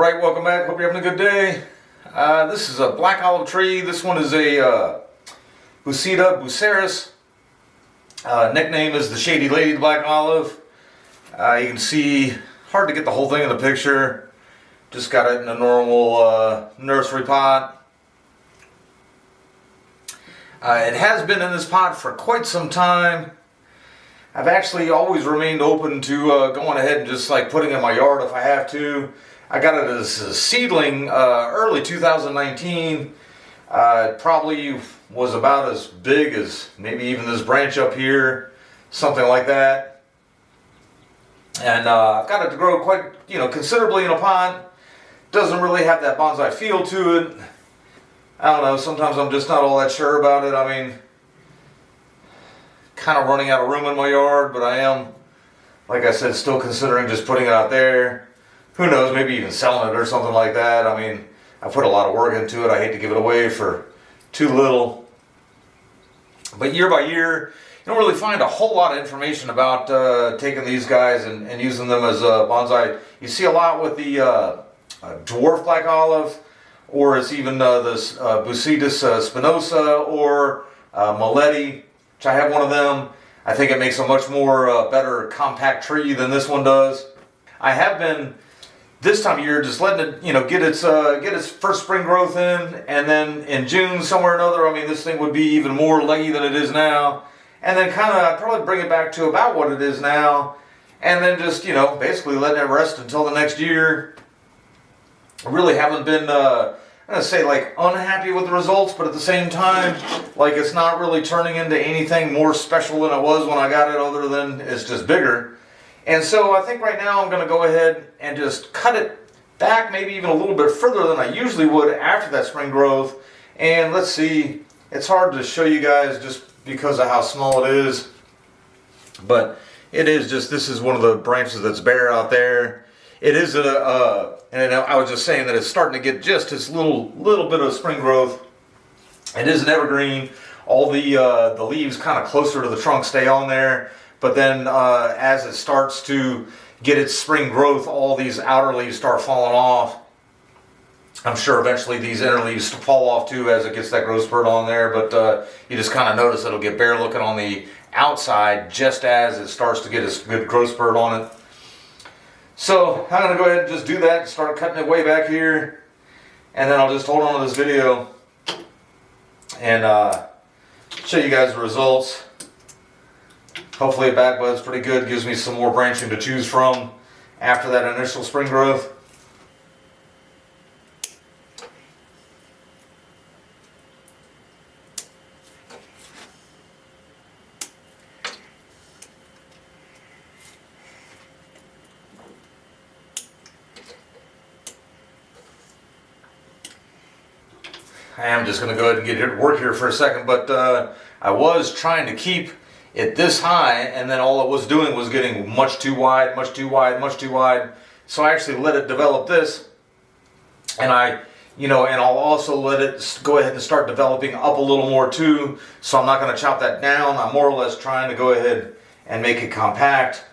Alright, welcome back. Hope you're having a good day. This is a black olive tree. This one is a Bucida Buceras. Nickname is the Shady Lady Black Olive. You can see, hard to get the whole thing in the picture. Just got it in a normal nursery pot. It has been in this pot for quite some time. I've actually always remained open to going ahead and just like putting it in my yard if I have to. I got it as a seedling early 2019. It probably was about as big as maybe even this branch up here, something like that. And I've got it to grow quite, considerably in a pot. Doesn't really have that bonsai feel to it. I don't know, sometimes I'm just not all that sure about it. I mean, kind of running out of room in my yard, but I am, like I said, still considering just putting it out there. Who knows, maybe even selling it or something like that. I mean, I put a lot of work into it. I hate to give it away for too little. But year by year, you don't really find a whole lot of information about taking these guys and using them as bonsai. You see a lot with the dwarf black olive, or it's even this Bucida spinosa or Mileti, which I have one of them. I think it makes a much more better compact tree than this one does. I have been this time of year just letting it get its first spring growth in, and then in June somewhere or another, I mean, this thing would be even more leggy than it is now, and then kind of probably bring it back to about what it is now, and then just basically letting it rest until the next year. I really haven't been I'm gonna say like unhappy with the results, but at the same time, like it's not really turning into anything more special than it was when I got it, other than it's just bigger. And so I think right now I'm going to go ahead and just cut it back maybe even a little bit further than I usually would after that spring growth. And let's see, it's hard to show you guys just because of how small it is. But it is just, this is one of the branches that's bare out there. It is and I was just saying that it's starting to get just this little bit of spring growth. It is an evergreen. All the leaves kind of closer to the trunk stay on there. But then as it starts to get its spring growth, all these outer leaves start falling off. I'm sure eventually these inner leaves fall off too as it gets that growth spurt on there. But you just kind of notice it'll get bare looking on the outside just as it starts to get its good growth spurt on it. So I'm going to go ahead and just do that and start cutting it way back here. And then I'll just hold on to this video and show you guys the results. Hopefully it back buds pretty good, gives me some more branching to choose from after that initial spring growth. I am just going to go ahead and get to work here for a second, but I was trying to keep it this high, and then all it was doing was getting much too wide, much too wide, much too wide. So I actually let it develop this, and and I'll also let it go ahead and start developing up a little more too. So I'm not going to chop that down. I'm more or less trying to go ahead and make it compact.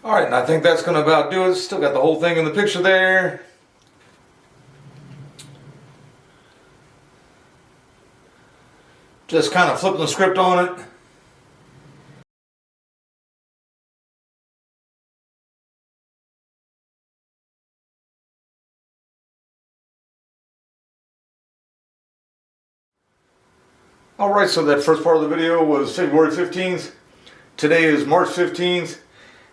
Alright, and I think that's going to about do it. Still got the whole thing in the picture there. Just kind of flipping the script on it. Alright, so that first part of the video was February 15th. Today is March 15th.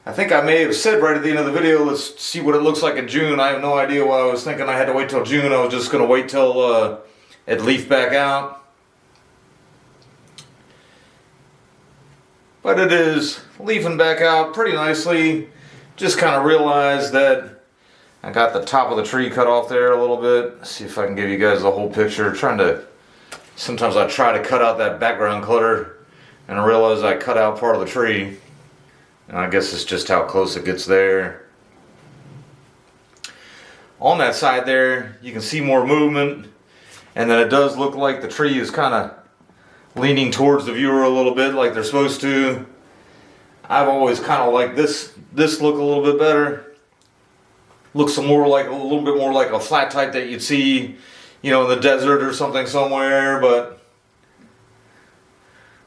I think I may have said right at the end of the video, let's see what it looks like in June. I have no idea why I was thinking I had to wait till June. I was just going to wait till it leafed back out. But it is leafing back out pretty nicely. Just kind of realized that I got the top of the tree cut off there a little bit. Let's see if I can give you guys the whole picture. Sometimes I try to cut out that background clutter and I realize I cut out part of the tree. And I guess it's just how close it gets there. On that side there, you can see more movement. And then it does look like the tree is kind of leaning towards the viewer a little bit like they're supposed to. I've always kind of liked this look a little bit better. Looks a little bit more like a flat type that you'd see, you know, in the desert or something somewhere, but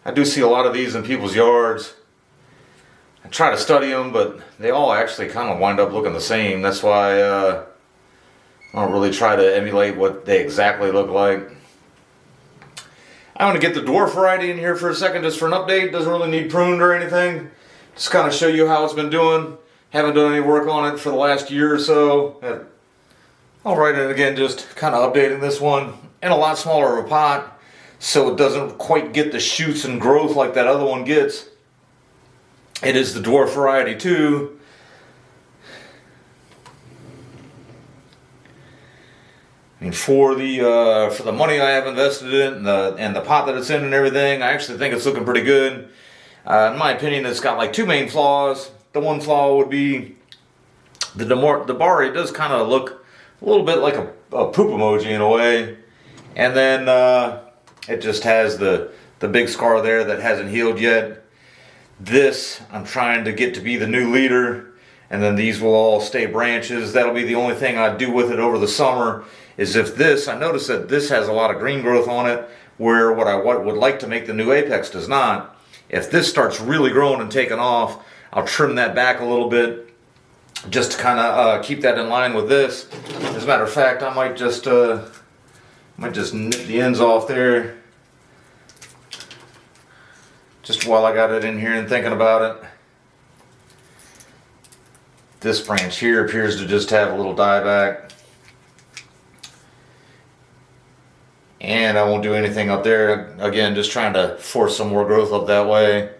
I do see a lot of these in people's yards. I try to study them, but they all actually kind of wind up looking the same. That's why I don't really try to emulate what they exactly look like. I want to get the dwarf variety in here for a second just for an update. Doesn't really need pruned or anything. Just kind of show you how it's been doing. Haven't done any work on it for the last year or so. Alright, and again, just kind of updating this one in a lot smaller of a pot so it doesn't quite get the shoots and growth like that other one gets. It is the dwarf variety too. I mean, for the money I have invested in and the pot that it's in and everything, I actually think it's looking pretty good. In my opinion, it's got like two main flaws. The one flaw would be the Bari. It does kind of look a little bit like a poop emoji in a way, and then it just has the big scar there that hasn't healed yet. This I'm trying to get to be the new leader, and then these will all stay branches. That'll be the only thing I do with it over the summer. Is if I notice that this has a lot of green growth on it, where what I would like to make the new apex does not. If this starts really growing and taking off, I'll trim that back a little bit, just to kind of keep that in line with this. As a matter of fact, I might just nip the ends off there, just while I got it in here and thinking about it. This branch here appears to just have a little dieback, and I won't do anything up there. Again, just trying to force some more growth up that way.